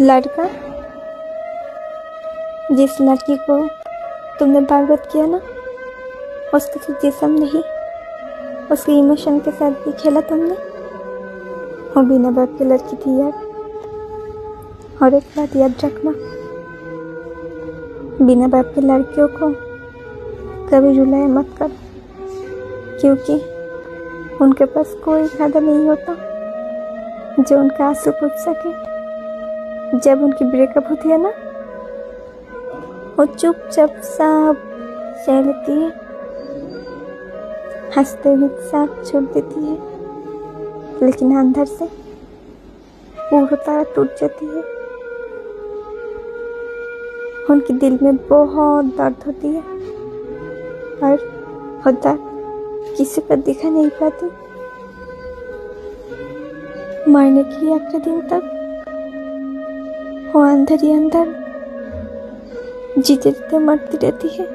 लड़का जिस लड़की को तुमने बर्बाद किया ना, उसका तो जिस्म नहीं, उसके इमोशन के साथ भी खेला तुमने। वो बिना बाप की लड़की थी यार। और एक बात याद रखना, बिना बाप की लड़कियों को कभी रुलाया मत कर, क्योंकि उनके पास कोई फायदा नहीं होता जो उनका आंसू पूछ सके। जब उनकी ब्रेकअप होती है ना, वो चुपचाप सब सह लेती है, हंसते हुए सब छोड़ देती है, लेकिन अंदर से पूरी तरह टूट जाती है। उनके दिल में बहुत दर्द होती है और वो दर्द किसी पर दिखा नहीं पाती। मरने के आखिरी दिन तक वो अंदर ही अंदर जीते जीते मरती रहती है।